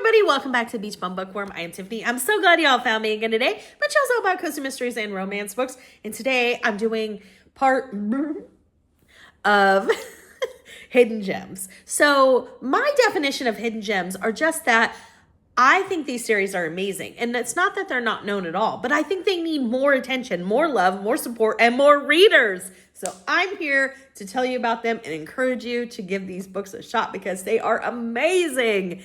everybody, welcome back to Beach Bum Bookworm. I am Tiffany. I'm so glad y'all found me again today. My channel's all about cozy mysteries and romance books. And today I'm doing part of hidden gems. So my definition of hidden gems are just that I think these series are amazing. And it's not that they're not known at all, but I think they need more attention, more love, more support, and more readers. So I'm here to tell you about them and encourage you to give these books a shot because they are amazing.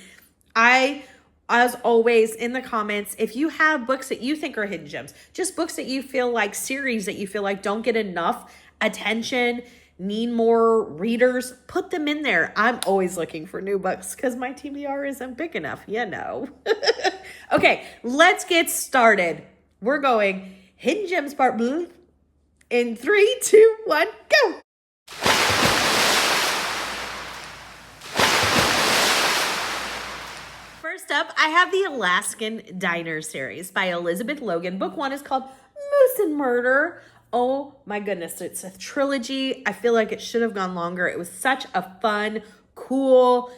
As always, in the comments, if you have books that you think are hidden gems, just books that you feel like, series that you feel like don't get enough attention, need more readers, put them in there. I'm always looking for new books because my TBR isn't big enough, you know. Okay, let's get started. We're going Hidden Gems Part Blue in 3, 2, 1, go! First up, I have the Alaskan Diner series by Elizabeth Logan. Book 1 is called Moose and Murder. Oh my goodness, it's a trilogy. I feel like it should have gone longer. It was such a fun, cool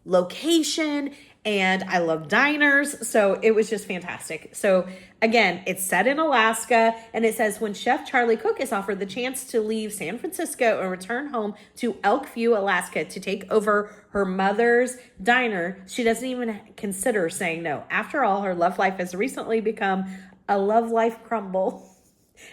location, and I love diners, so it was just fantastic. So again, it's set in Alaska, and it says when Chef Charlie Cook is offered the chance to leave San Francisco and return home to Elkview, Alaska to take over her mother's diner, she doesn't even consider saying no. After all, her love life has recently become a love life crumble,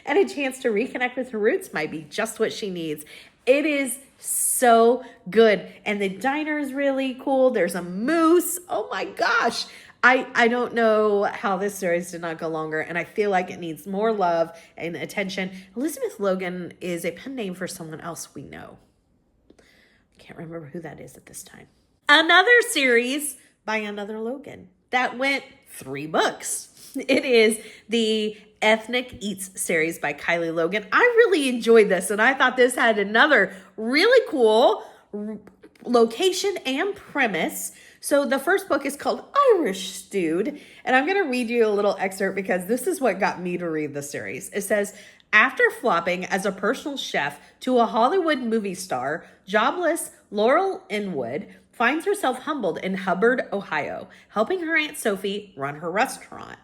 and a chance to reconnect with her roots might be just what she needs. It is so good. And the diner is really cool. There's a moose. Oh my gosh. I don't know how this series did not go longer, and I feel like it needs more love and attention. Elizabeth Logan is a pen name for someone else we know. I can't remember who that is at this time. Another series by another Logan that went 3 books. It is the Ethnic Eats series by Kylie Logan. I really enjoyed this, and I thought this had another really cool location and premise. So the first book is called Irish Stewed, and I'm going to read you a little excerpt because this is what got me to read the series. It says, after flopping as a personal chef to a Hollywood movie star, jobless Laurel Inwood finds herself humbled in Hubbard, Ohio, helping her Aunt Sophie run her restaurant.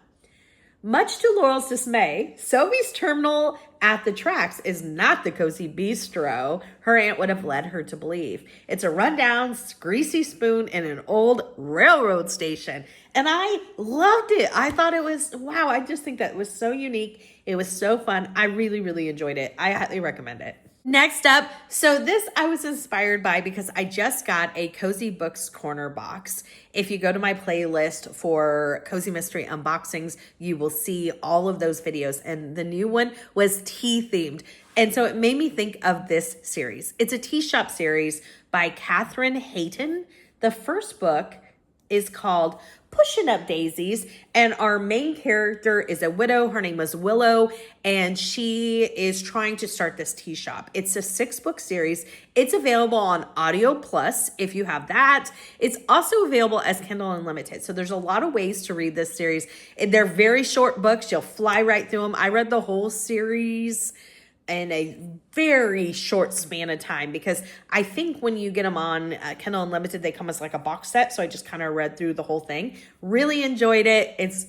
Much to Laurel's dismay, Sophie's terminal at the tracks is not the cozy bistro her aunt would have led her to believe. It's a rundown, greasy spoon in an old railroad station. And I loved it. I thought it was, wow, I just think that was so unique. It was so fun. I really, really enjoyed it. I highly recommend it. Next up, so this I was inspired by because I just got a Cozy Books Corner box. If you go to my playlist for Cozy Mystery unboxings, you will see all of those videos. And the new one was tea themed. And so it made me think of this series. It's a tea shop series by Catherine Hayton. The first book is called Pushing Up Daisies, and our main character is a widow. Her name was Willow, and she is trying to start this tea shop. It's a 6-book series. It's available on Audio Plus if you have that. It's also available as Kindle Unlimited. So there's a lot of ways to read this series. They're very short books. You'll fly right through them. I read the whole series in a very short span of time because I think when you get them on Kindle Unlimited, they come as like a box set. So I just kind of read through the whole thing. Really enjoyed it. It's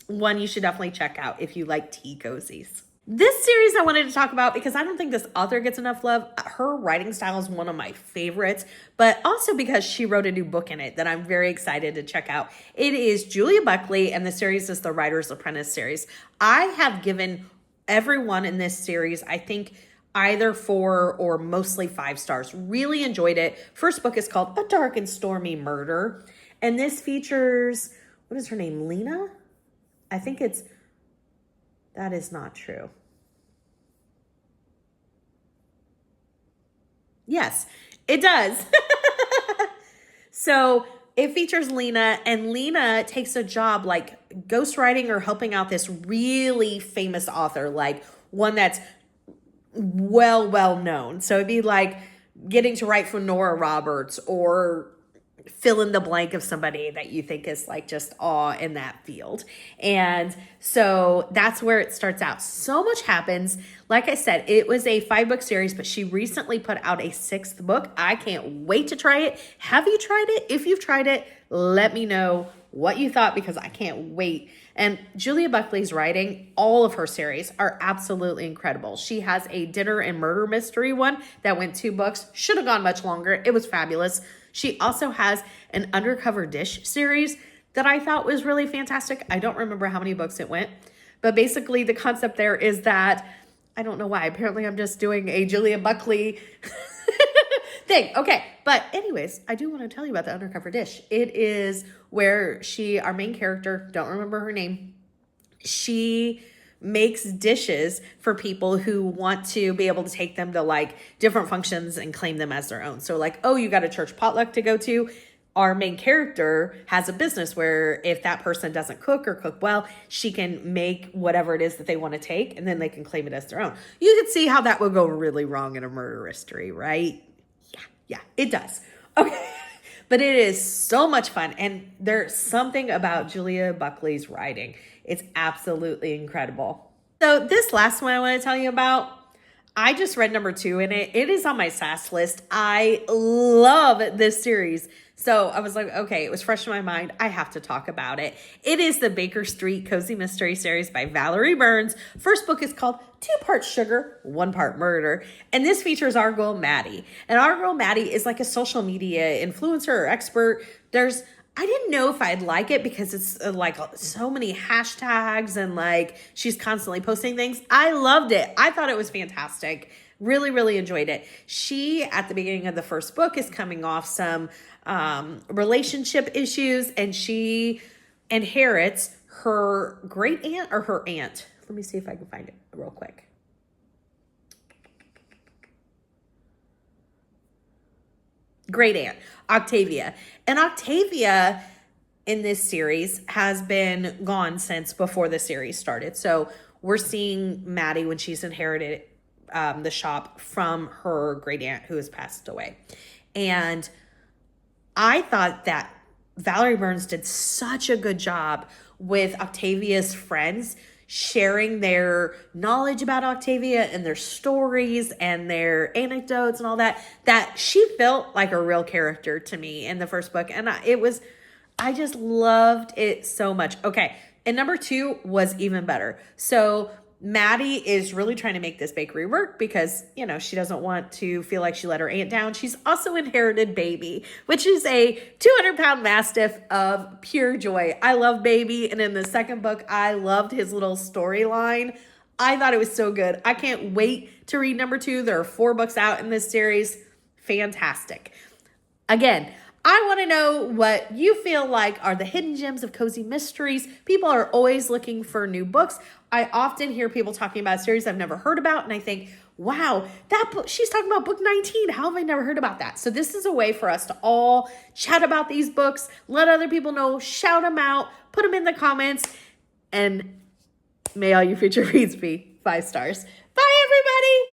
one you should definitely check out if you like tea cozies. This series I wanted to talk about because I don't think this author gets enough love. Her writing style is one of my favorites, but also because she wrote a new book in it that I'm very excited to check out. It is Julia Buckley, and the series is the Writer's Apprentice series. I have given everyone in this series, I think, either 4 or mostly 5 stars. Really enjoyed it. First book is called A Dark and Stormy Murder. And this features, what is her name? Lena? I think it's, that is not true. Yes, it does. So it features Lena, and Lena takes a job like ghostwriting or helping out this really famous author, like one that's well known. So it'd be like getting to write for Nora Roberts or fill in the blank of somebody that you think is like just awe in that field. And so that's where it starts out. So much happens. Like I said, it was a 5-book series, but she recently put out a 6th book. I can't wait to try it. Have you tried it? If you've tried it, Let me know what you thought because I can't wait. And Julia Buckley's writing, all of her series are absolutely incredible. She has a dinner and murder mystery one that went 2 books. Should have gone much longer. It was fabulous. She also has an undercover dish series that I thought was really fantastic. I don't remember how many books it went, but basically the concept there is that, I don't know why, apparently I'm just doing a Julia Buckley thing. Okay, but anyways, I do want to tell you about the undercover dish. It is where our main character, don't remember her name, she makes dishes for people who want to be able to take them to like different functions and claim them as their own. So like, oh, you got a church potluck to go to. Our main character has a business where if that person doesn't cook or cook well, she can make whatever it is that they want to take and then they can claim it as their own. You can see how that would go really wrong in a murder mystery, right? Yeah, it does. Okay. But it is so much fun. And there's something about Julia Buckley's writing. It's absolutely incredible. So this last one I want to tell you about, I just read number 2 in it. It is on my SAS list. I love this series. So I was like, okay, it was fresh in my mind. I have to talk about it. It is the Baker Street Cozy Mystery Series by Valerie Burns. First book is called 2 Parts Sugar, 1 Part Murder. And this features our girl Maddie. And our girl Maddie is like a social media influencer or expert. I didn't know if I'd like it because it's like so many hashtags and like she's constantly posting things. I loved it. I thought it was fantastic. Really, really enjoyed it. She, at the beginning of the first book, is coming off some relationship issues and she inherits her great aunt or her aunt. Let me see if I can find it real quick. Great aunt, Octavia. And Octavia in this series has been gone since before the series started. So we're seeing Maddie when she's inherited the shop from her great aunt who has passed away. And I thought that Valerie Burns did such a good job with Octavia's friends sharing their knowledge about Octavia and their stories and their anecdotes and all that, that she felt like a real character to me in the first book. And I just loved it so much. Okay. And number 2 was even better. So Maddie is really trying to make this bakery work because, she doesn't want to feel like she let her aunt down. She's also inherited Baby, which is a 200-pound mastiff of pure joy. I love Baby. And in the second book, I loved his little storyline. I thought it was so good. I can't wait to read number 2. There are 4 books out in this series. Fantastic. Again, I want to know what you feel like are the hidden gems of cozy mysteries. People are always looking for new books. I often hear people talking about series I've never heard about, and I think, wow, that book, she's talking about book 19. How have I never heard about that? So this is a way for us to all chat about these books, let other people know, shout them out, put them in the comments, and may all your future reads be 5 stars.